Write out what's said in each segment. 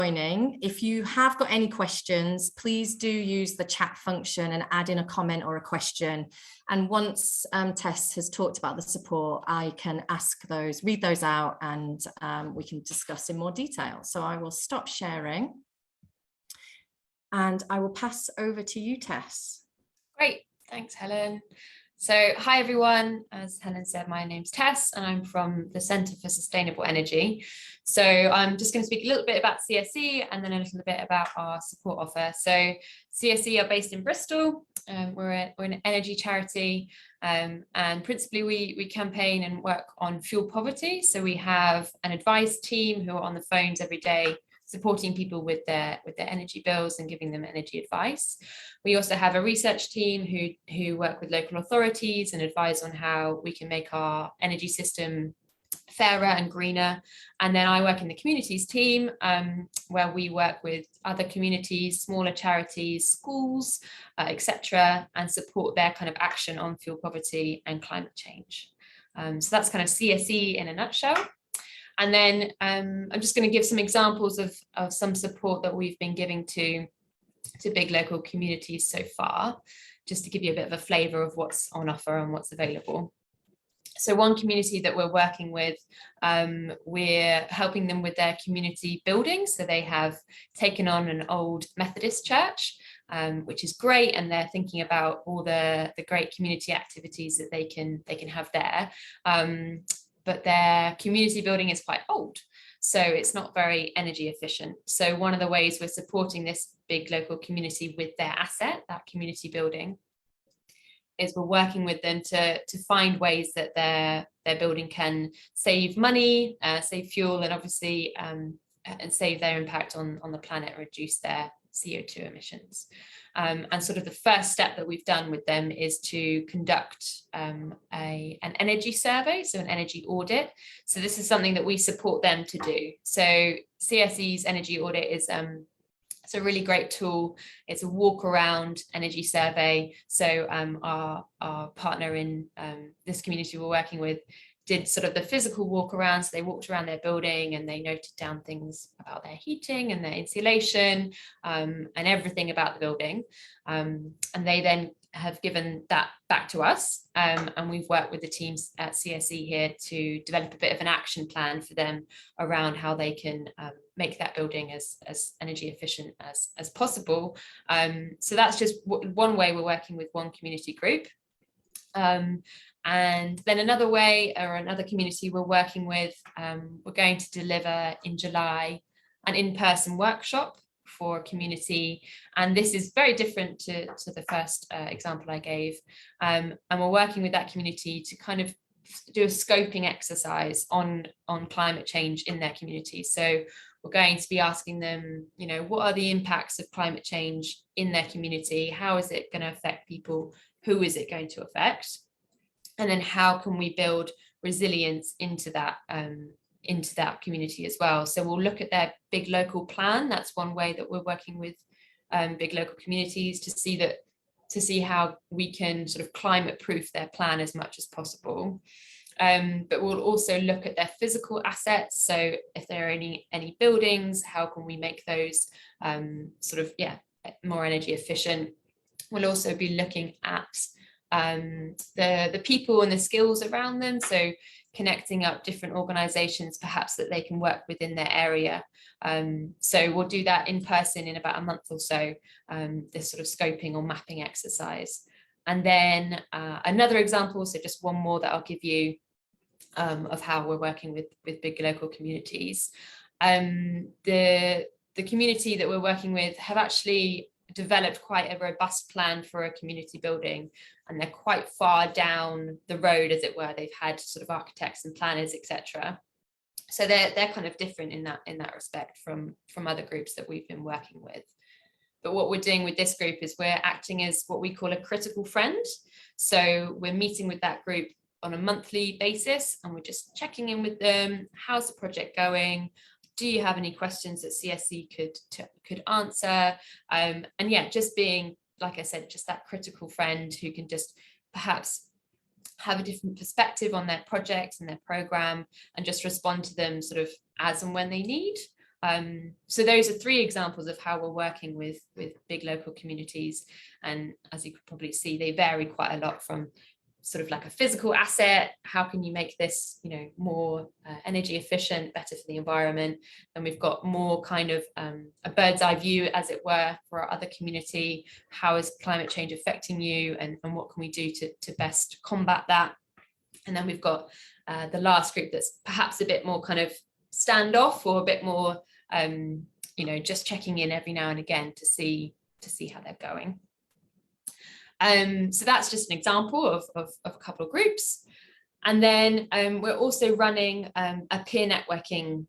joining. If you have got any questions, please do use the chat function and add in a comment or a question. And once Tess has talked about the support, I can read those out, and we can discuss in more detail. So I will stop sharing and I will pass over to you, Tess. Great, thanks, Helen. So hi everyone, as Helen said, my name's Tess and I'm from the Centre for Sustainable Energy. So I'm just going to speak a little bit about CSE and then a little bit about our support offer. So CSE are based in Bristol. We're an energy charity, and principally we campaign and work on fuel poverty. So we have an advice team who are on the phones every day supporting people with their energy bills and giving them energy advice. We also have a research team who work with local authorities and advise on how we can make our energy system fairer and greener. And then I work in the communities team, where we work with other communities, smaller charities, schools, etc., and support their kind of action on fuel poverty and climate change. So that's kind of CSE in a nutshell. And then I'm just going to give some examples of some support that we've been giving to big local communities so far, just to give you a bit of a flavour of what's on offer and what's available. So one community that we're working with, we're helping them with their community building. So they have taken on an old Methodist church, which is great, and they're thinking about all the great community activities that they can have there. But their community building is quite old, so it's not very energy efficient. So one of the ways we're supporting this big local community with their asset, that community building, is we're working with them to find ways that their building can save money, save fuel, and obviously and save their impact on the planet, reduce their CO2 emissions. And sort of the first step that we've done with them is to conduct an energy survey, so an energy audit. So this is something that we support them to do. So CSE's energy audit is it's a really great tool. It's a walk around energy survey. So our partner in this community we're working with did sort of the physical walk around. So they walked around their building and they noted down things about their heating and their insulation, and everything about the building. And they then have given that back to us. And we've worked with the teams at CSE here to develop a bit of an action plan for them around how they can make that building as energy efficient as possible. So that's just one way we're working with one community group. And then another way, or another community we're working with, we're going to deliver in July an in-person workshop for a community, and this is very different to the first example I gave, and we're working with that community to kind of do a scoping exercise on climate change in their community. So we're going to be asking them, you know, what are the impacts of climate change in their community? How is it going to affect people? Who is it going to affect? And then how can we build resilience into that community as well? So we'll look at their big local plan. That's one way that we're working with big local communities to see how we can sort of climate proof their plan as much as possible. But we'll also look at their physical assets. So if there are any buildings, how can we make those more energy efficient? We'll also be looking at the people and the skills around them, so connecting up different organizations perhaps that they can work within their area. So we'll do that in person in about a month or so, this sort of scoping or mapping exercise. And then another example, so just one more that I'll give you, of how we're working with big local communities. The community that we're working with have actually developed quite a robust plan for a community building, and they're quite far down the road, as it were. They've had sort of architects and planners, etc. So they're kind of different in that respect from other groups that we've been working with. But what we're doing with this group is we're acting as what we call a critical friend. So we're meeting with that group on a monthly basis, and we're just checking in with them. How's the project going? Do you have any questions that CSE could answer? And yeah, just being, like I said, just that critical friend who can just perhaps have a different perspective on their project and their program, and just respond to them sort of as and when they need. So those are 3 examples of how we're working with big local communities. And as you could probably see, they vary quite a lot from sort of like a physical asset. How can you make this, you know, more energy efficient, better for the environment? And we've got more kind of a bird's eye view, as it were, for our other community. How is climate change affecting you, and what can we do to best combat that? And then we've got the last group that's perhaps a bit more kind of standoff, or a bit more, you know, just checking in every now and again to see how they're going. So that's just an example of a couple of groups. And then we're also running a peer networking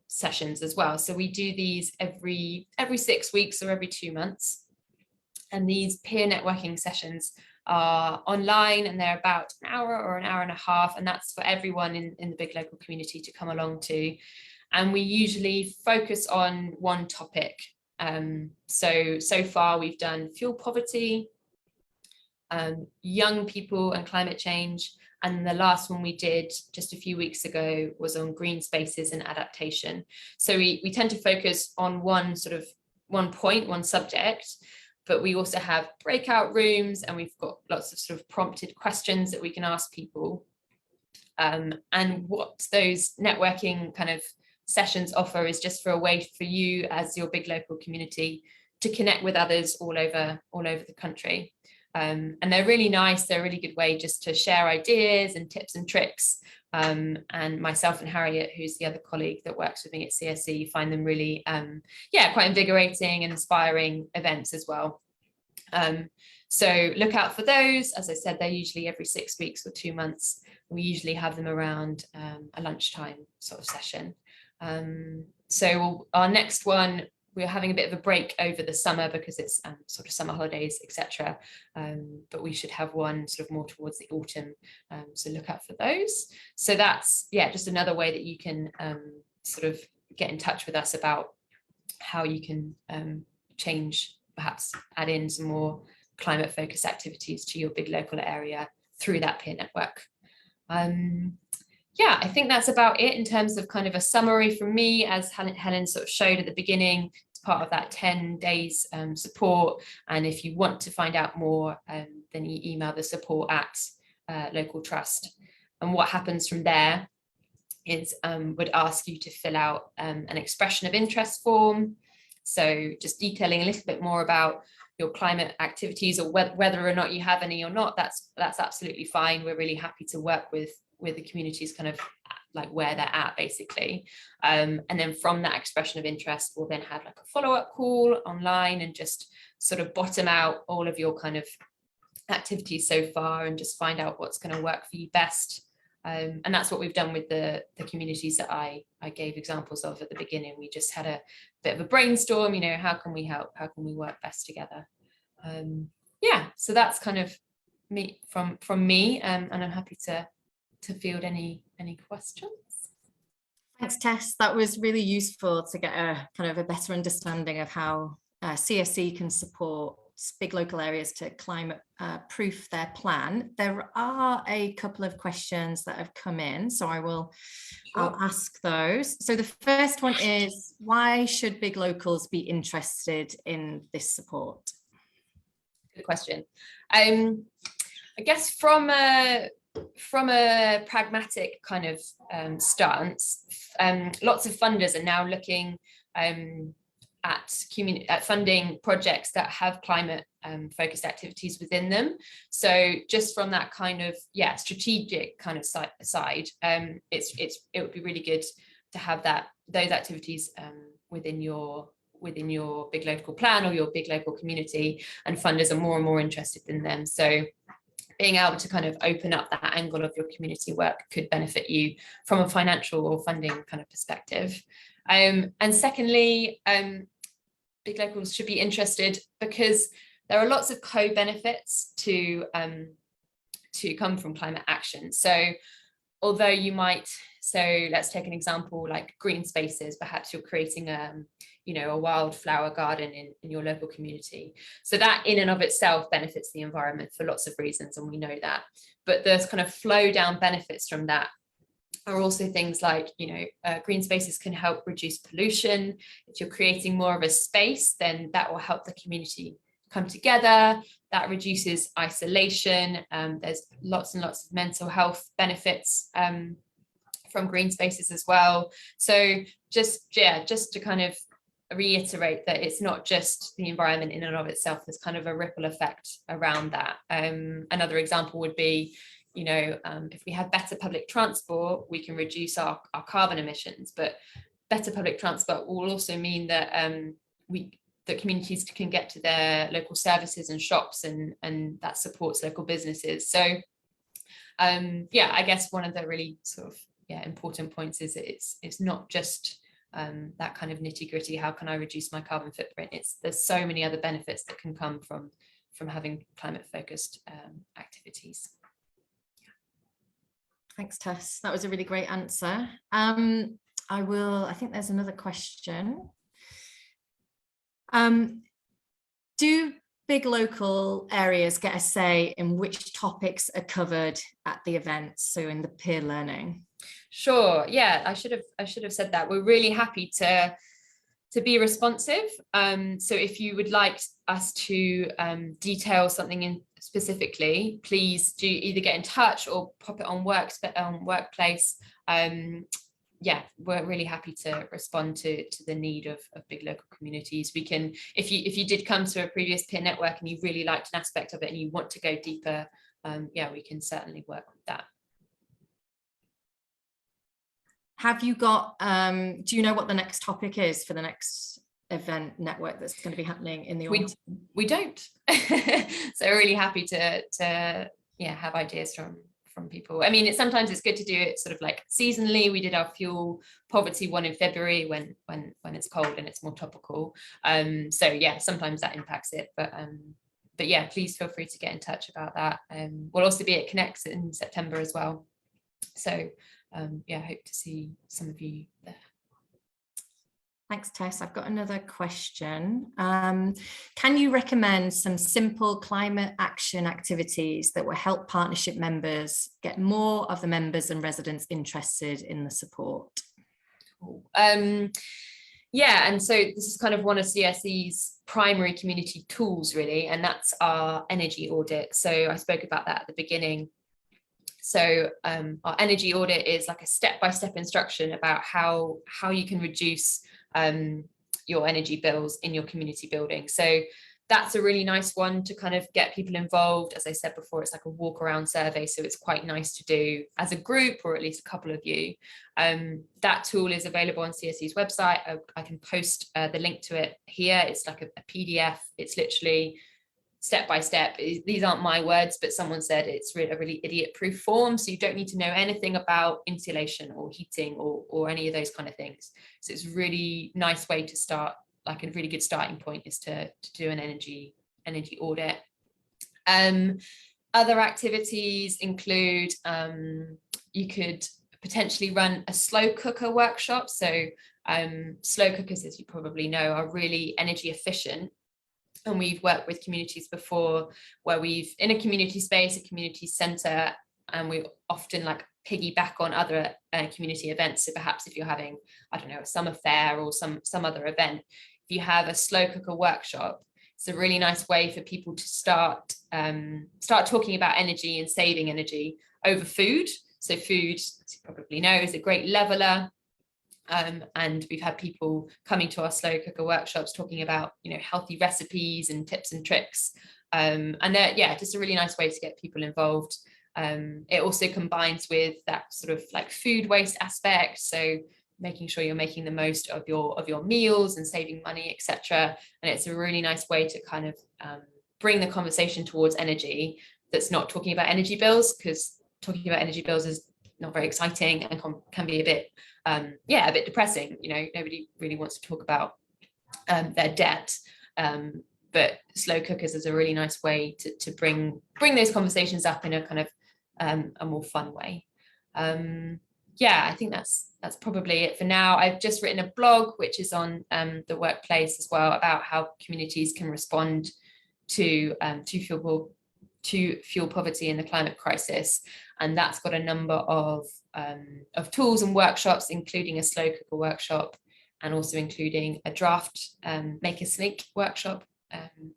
sessions as well. So we do these every 6 weeks or every 2 months. And these peer networking sessions are online, and they're about an hour or an hour and a half. And that's for everyone in the big local community to come along to. And we usually focus on one topic. So far we've done fuel poverty, young people and climate change, and the last one we did just a few weeks ago was on green spaces and adaptation. So we tend to focus on one point, one subject, but we also have breakout rooms, and we've got lots of sort of prompted questions that we can ask people. And what those networking kind of sessions offer is just for a way for you as your big local community to connect with others all over the country. And they're really nice. They're a really good way just to share ideas and tips and tricks. And myself and Harriet, who's the other colleague that works with me at CSE, find them really, quite invigorating and inspiring events as well. So look out for those. As I said, they're usually every 6 weeks or 2 months. We usually have them around a lunchtime sort of session. So our next one, we're having a bit of a break over the summer because it's sort of summer holidays, etc. But we should have one sort of more towards the autumn. So look out for those. So that's, just another way that you can sort of get in touch with us about how you can change, perhaps add in some more climate focused activities to your big local area through that peer network. I think that's about it in terms of kind of a summary from me, as Helen sort of showed at the beginning. It's part of that 10 days support. And if you want to find out more, then you email the support at Local Trust. And what happens from there is would ask you to fill out an expression of interest form. So just detailing a little bit more about your climate activities, or whether or not you have any or not, that's absolutely fine. We're really happy to work with the communities kind of like where they're at, basically. And then from that expression of interest, we'll then have like a follow-up call online and just sort of bottom out all of your kind of activities so far and just find out what's going to work for you best. And that's what we've done with the communities that I gave examples of at the beginning. We just had a bit of a brainstorm, you know, how can we help? How can we work best together? So that's kind of me from me, and I'm happy to field any questions. Thanks, Tess. That was really useful to get a kind of a better understanding of how CSE can support big local areas to climate proof their plan. There are a couple of questions that have come in, so I'll ask those. So the first one is, why should big locals be interested in this support? Good question. I guess from a pragmatic kind of stance, lots of funders are now looking at funding projects that have climate focused activities within them. So just from that kind of strategic kind of side, it would be really good to have those activities within your big local plan or your big local community, and funders are more and more interested in them. So being able to kind of open up that angle of your community work could benefit you from a financial or funding kind of perspective. And secondly, big locals should be interested because there are lots of co-benefits to come from climate action. So although you might, so let's take an example like green spaces, perhaps you're creating a wildflower garden in your local community. So that in and of itself benefits the environment for lots of reasons, and we know that. But there's kind of flow down benefits from that are also things like, green spaces can help reduce pollution. If you're creating more of a space, then that will help the community come together. That reduces isolation. There's lots and lots of mental health benefits from green spaces as well. So just to kind of reiterate that it's not just the environment in and of itself, there's kind of a ripple effect around that. Another example would be, if we have better public transport, we can reduce our carbon emissions, but better public transport will also mean that that communities can get to their local services and shops, and that supports local businesses. So I guess one of the really sort of important points is that it's not just that kind of nitty-gritty, how can I reduce my carbon footprint? There's so many other benefits that can come from having climate focused activities. Thanks, Tess. That was a really great answer. I think there's another question. Do big local areas get a say in which topics are covered at the events, so in the peer learning? Sure. Yeah, I should have said that. We're really happy to be responsive. So if you would like us to detail something in specifically, please do either get in touch or pop it on Workplace. We're really happy to respond to the need of big local communities. We can, if you did come to a previous peer network and you really liked an aspect of it and you want to go deeper, we can certainly work with that. Have you got, do you know what the next topic is for the next event network that's going to be happening in the autumn? We don't. So we're really happy to have ideas from people. I mean, sometimes it's good to do it sort of like seasonally. We did our fuel poverty one in February when it's cold and it's more topical. Sometimes that impacts it, but please feel free to get in touch about that. We'll also be at Connects in September as well. So hope to see some of you there. Thanks, Tess. I've got another question. Can you recommend some simple climate action activities that will help partnership members get more of the members and residents interested in the support? And so this is kind of one of CSE's primary community tools, really, and that's our energy audit. So I spoke about that at the beginning. So our energy audit is like a step-by-step instruction about how you can reduce your energy bills in your community building. So that's a really nice one to kind of get people involved. As I said before, it's like a walk around survey, so it's quite nice to do as a group or at least a couple of you. That tool is available on CSE's website. I can post the link to it here. It's like a PDF. It's literally step by step. These aren't my words, but someone said it's a really idiot-proof form, so you don't need to know anything about insulation or heating or any of those kind of things. So it's a really nice way to start. Like a really good starting point is to do an energy audit. Other activities include you could potentially run a slow cooker workshop. So slow cookers, as you probably know, are really energy efficient. And we've worked with communities before where we've in a community space, a community centre, and we often like piggyback on other community events. So perhaps if you're having, I don't know, a summer fair or some other event, if you have a slow cooker workshop, it's a really nice way for people to start talking about energy and saving energy over food. So food, as you probably know, is a great leveler. And we've had people coming to our slow cooker workshops talking about, healthy recipes and tips and tricks. And they're, just a really nice way to get people involved. It also combines with that sort of like food waste aspect. So making sure you're making the most of your meals and saving money, etc. And it's a really nice way to kind of bring the conversation towards energy that's not talking about energy bills, because talking about energy bills is not very exciting and can be a bit depressing. Nobody really wants to talk about their debt, but slow cookers is a really nice way to bring those conversations up in a kind of a more fun way. I think that's probably it for now. I've just written a blog which is on the Workplace as well, about how communities can respond to fuel to fuel poverty in the climate crisis. And that's got a number of tools and workshops, including a slow cooker workshop, and also including a draft make a snake workshop.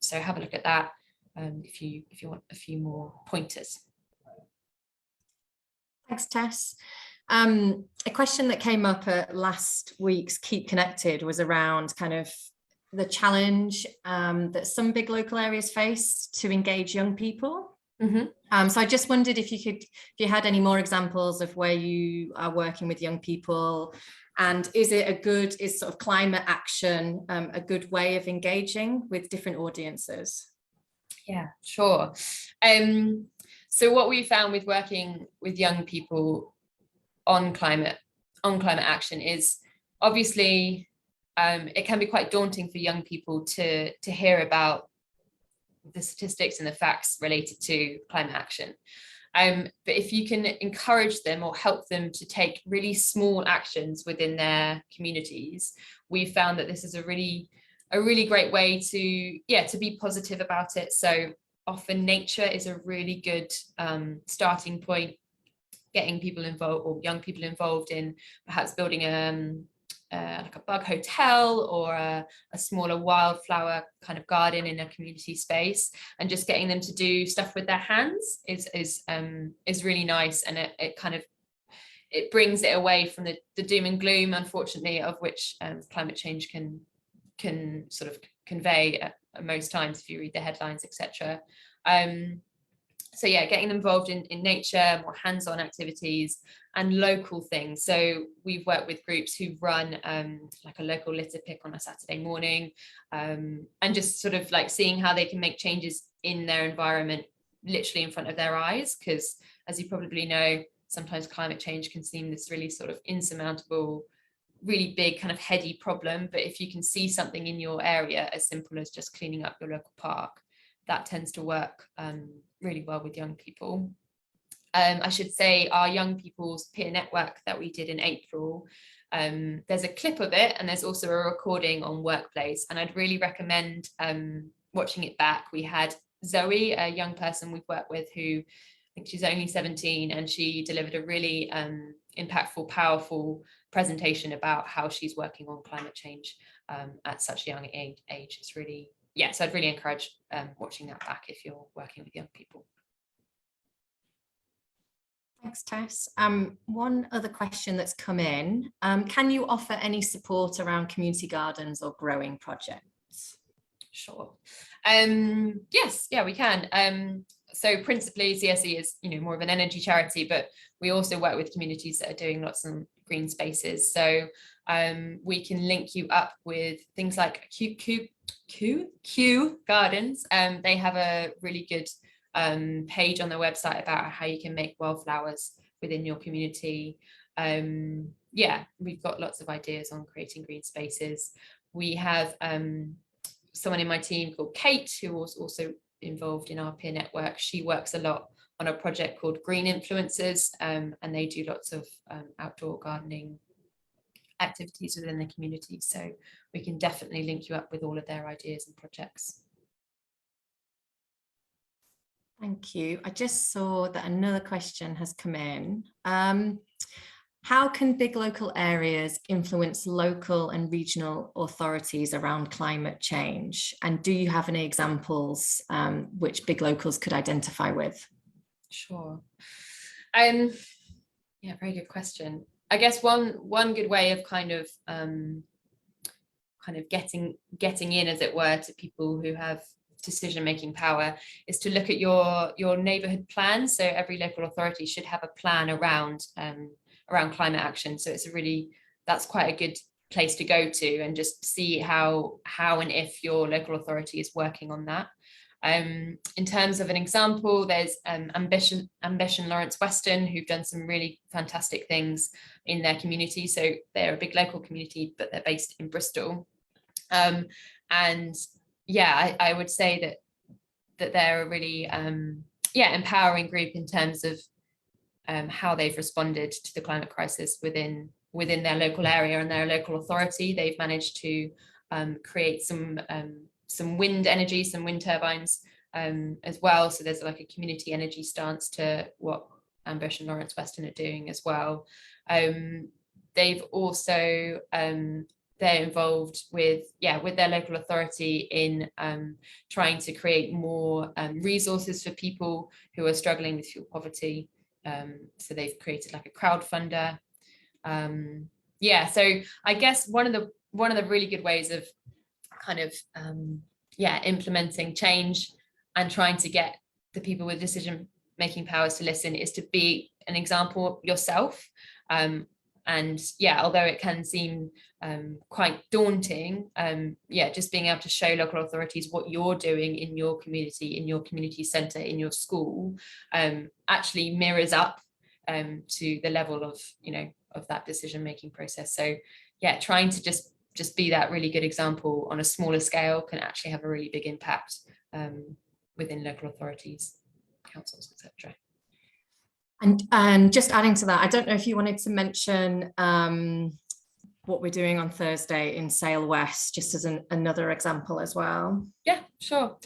So have a look at that if you want a few more pointers. Thanks, Tess. A question that came up at last week's Keep Connected was around kind of the challenge that some big local areas face to engage young people. Mm-hmm. So I just wondered if you had any more examples of where you are working with young people, and is sort of climate action a good way of engaging with different audiences? Yeah, sure. So what we found with working with young people on climate action is obviously it can be quite daunting for young people to hear about the statistics and the facts related to climate action. But if you can encourage them or help them to take really small actions within their communities, we've found that this is a really great way to be positive about it. So often nature is a really good starting point, getting people involved, or young people involved, in perhaps building like a bug hotel or a smaller wildflower kind of garden in a community space, and just getting them to do stuff with their hands is really nice, and it brings it away from the doom and gloom, unfortunately, of which climate change can sort of convey at most times if you read the headlines, etc. So yeah, getting them involved in nature, more hands-on activities and local things. So we've worked with groups who run like a local litter pick on a Saturday morning, and just sort of like seeing how they can make changes in their environment literally in front of their eyes, because as you probably know, sometimes climate change can seem this really sort of insurmountable, really big kind of heady problem. But if you can see something in your area as simple as just cleaning up your local park, that tends to work really well with young people. I should say our young people's peer network that we did in April, there's a clip of it, and there's also a recording on Workplace, and I'd really recommend watching it back. We had Zoe, a young person we've worked with, who I think she's only 17, and she delivered a really impactful, powerful presentation about how she's working on climate change at such a young age. It's really, so I'd really encourage watching that back if you're working with young people. Thanks, Tess. One other question that's come in. Can you offer any support around community gardens or growing projects? Sure. Yes, we can. So principally CSE is, more of an energy charity, but we also work with communities that are doing lots of green spaces. So we can link you up with things like Q Gardens. They have a really good page on their website about how you can make wildflowers within your community. We've got lots of ideas on creating green spaces. We have someone in my team called Kate, who was also involved in our peer network. She works a lot on a project called Green Influencers, and they do lots of outdoor gardening activities within the community. So we can definitely link you up with all of their ideas and projects. Thank you. I just saw that another question has come in. How can big local areas influence local and regional authorities around climate change? And do you have any examples which big locals could identify with? Sure. Very good question. I guess one good way of kind of getting in, as it were, to people who have decision-making power is to look at your neighborhood plan. So every local authority should have a plan around climate action. So that's quite a good place to go to and just see how and if your local authority is working on that. In terms of an example, there's Ambition Lawrence Weston, who've done some really fantastic things in their community. So they're a big local community, but they're based in Bristol. I would say that they're a really empowering group in terms of how they've responded to the climate crisis within their local area and their local authority. They've managed to create some wind energy, some wind turbines as well. So there's like a community energy stance to what Ambush and Lawrence Weston are doing as well. They've also they're involved with their local authority in trying to create more resources for people who are struggling with fuel poverty. So they've created like a crowdfunder. So I guess one of the really good ways of kind of implementing change and trying to get the people with decision making powers to listen is to be an example yourself. Although it can seem quite daunting, just being able to show local authorities what you're doing in your community centre, in your school, actually mirrors up to the level of, of that decision making process. So trying to just be that really good example on a smaller scale can actually have a really big impact within local authorities, councils, etc. And just adding to that, I don't know if you wanted to mention what we're doing on Thursday in Sale West, just as another example as well. Yeah, sure.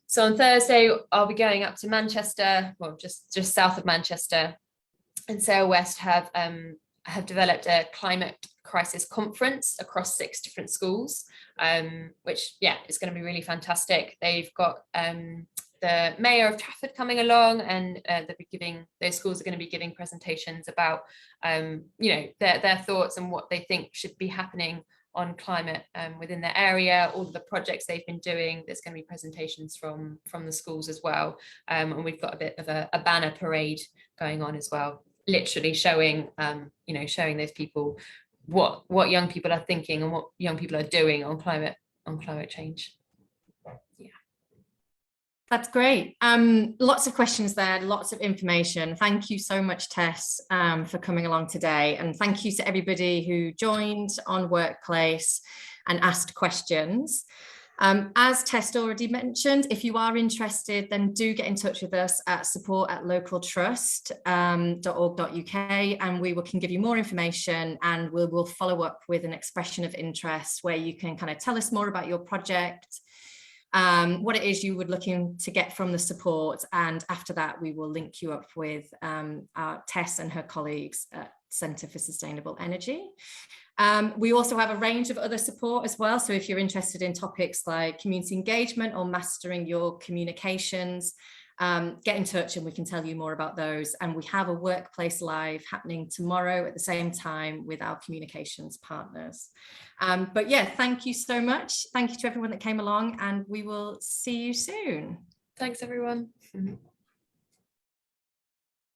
So on Thursday, I'll be going up to Manchester, well, just south of Manchester, and Sale West have developed a climate crisis conference across 6 different schools, which is going to be really fantastic. They've got the Mayor of Trafford coming along, and those schools are going to be giving presentations about their thoughts and what they think should be happening on climate within their area, all of the projects they've been doing. There's going to be presentations from the schools as well, and we've got a bit of a banner parade going on as well, literally showing showing those people what young people are thinking and what young people are doing on climate change. That's great. Lots of questions there, lots of information. Thank you so much, Tess, for coming along today. And thank you to everybody who joined on Workplace and asked questions. As Tess already mentioned, if you are interested, then do get in touch with us at support@localtrust.org.uk, and we can give you more information, and we will follow up with an expression of interest where you can kind of tell us more about your project, what it is you would looking to get from the support, and after that we will link you up with our Tess and her colleagues at Centre for Sustainable Energy. We also have a range of other support as well, so if you're interested in topics like community engagement or mastering your communications, get in touch and we can tell you more about those. And we have a Workplace Live happening tomorrow at the same time with our communications partners. But thank you so much. Thank you to everyone that came along, and we will see you soon. Thanks, everyone.